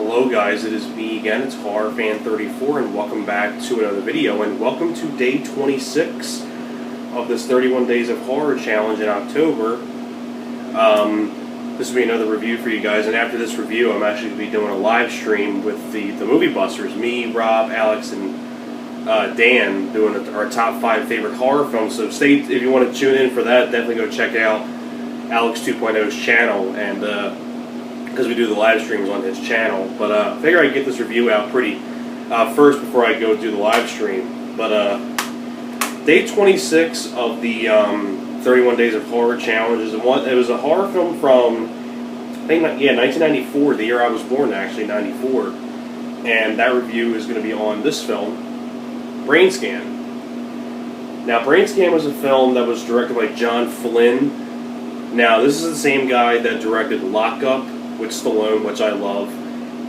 Hello guys, it is me again, it's HorrorFan34, and welcome back to another video, and welcome to day 26 of this 31 Days of Horror Challenge in October. This will be another review for you guys, and after this review I'm actually going to be doing a live stream with the Movie Busters, me, Rob, Alex, and Dan, doing our top 5 favorite horror films. So if you want to tune in for that, definitely go check out Alex 2.0's channel, and because we do the live streams on his channel. But I figure I'd get this review out pretty first before I go do the live stream. But day 26 of the 31 Days of Horror Challenge it was a horror film from, I think, 1994, the year I was born, actually, 94. And that review is going to be on this film, Brainscan. Now, Brainscan was a film that was directed by John Flynn. Now, this is the same guy that directed Lock Up with Stallone, which I love,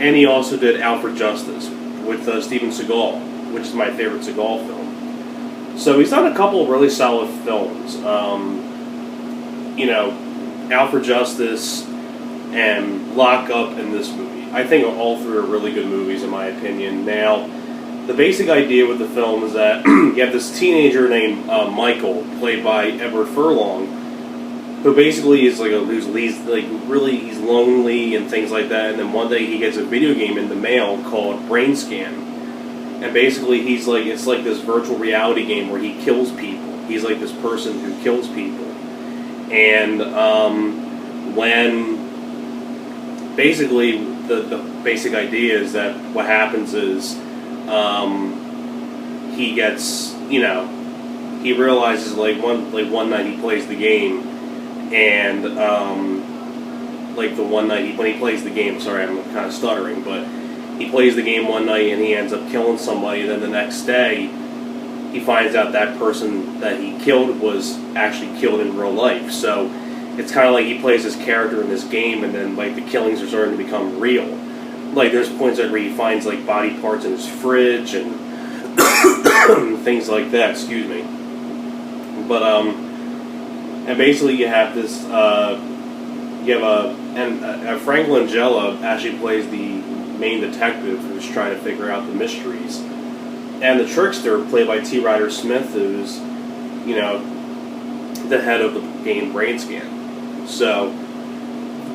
and he also did Out for Justice with Steven Seagal, which is my favorite Seagal film. So he's done a couple of really solid films. Out for Justice and Lock Up and this movie. I think all three are really good movies in my opinion. Now, the basic idea with the film is that you have this teenager named Michael, played by Edward Furlong, who basically is he's lonely and things like that. And then one day he gets a video game in the mail called Brainscan, and basically it's like this virtual reality game where he kills people. He's like this person who kills people, and when basically the basic idea is that what happens is he gets he realizes one night he plays the game. And, the one night when he plays the game, sorry, I'm kind of stuttering, but he plays the game one night and he ends up killing somebody. Then the next day, he finds out that person that he killed was actually killed in real life. So it's kind of like he plays his character in this game, and then, the killings are starting to become real. There's points where he finds, body parts in his fridge and things like that, excuse me. But, and basically, you have this. Frank Langella actually plays the main detective who's trying to figure out the mysteries, and the trickster, played by T. Ryder Smith, who's the head of the game Brainscan. So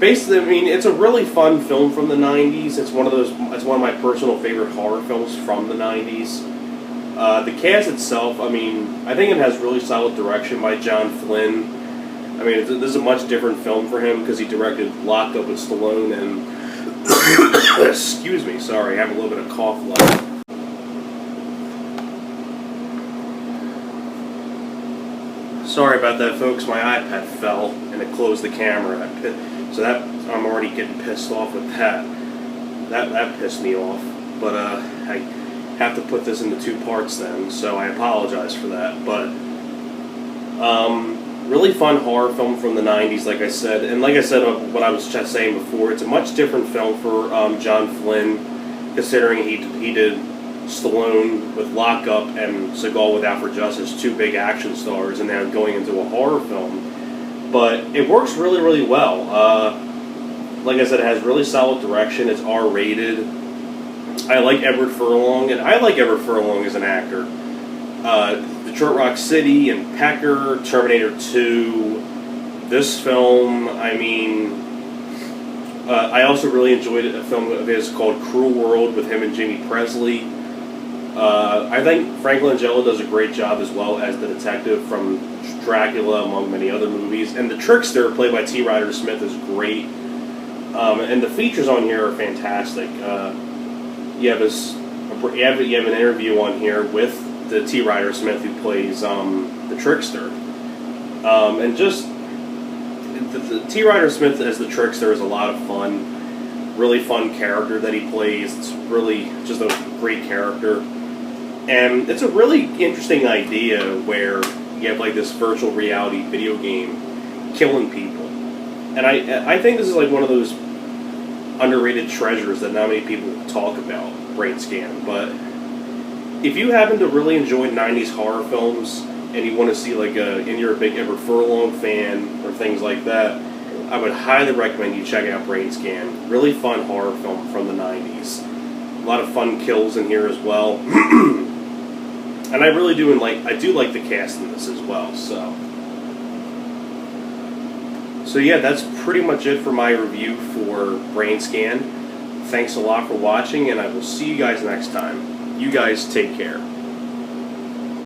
basically, it's a really fun film from the '90s. It's one of my personal favorite horror films from the '90s. The cast itself, I think it has really solid direction by John Flynn. This is a much different film for him because he directed Lock Up with Stallone and... excuse me, sorry, I have a little bit of cough left. Sorry about that, folks. My iPad fell and it closed the camera. So I'm already getting pissed off with that. That pissed me off. But I have to put this into 2 parts then, so I apologize for that. But really fun horror film from the 90s, like I said. And like I said, what I was just saying before, it's a much different film for John Flynn, considering he did Stallone with Lock Up and Seagal with Out for Justice, 2 big action stars, and now going into a horror film. But it works really, really well. Like I said, it has really solid direction. It's R-rated. I like Edward Furlong, and I like Edward Furlong as an actor. Detroit Rock City and Pecker, Terminator 2, this film, I also really enjoyed a film of his called Cruel World with him and Jamie Presley. I think Frank Langella does a great job as well as the detective from Dracula, among many other movies. And the trickster, played by T. Ryder Smith, is great. And the features on here are fantastic. You have an interview on here with the T. Ryder Smith who plays the trickster, and just the T. Ryder Smith as the trickster is a lot of fun. Really fun character that he plays. It's really just a great character, and it's a really interesting idea where you have this virtual reality video game killing people, and I think this is one of those underrated treasures that not many people talk about, Brainscan. But if you happen to really enjoy 90s horror films and you want to see and you're a big Edward Furlong fan or things like that, I would highly recommend you check out Brainscan. Really fun horror film from the 90s. A lot of fun kills in here as well. And I really do like the cast in this as well. So yeah, that's pretty much it for my review for Brainscan. Thanks a lot for watching, and I will see you guys next time. You guys take care.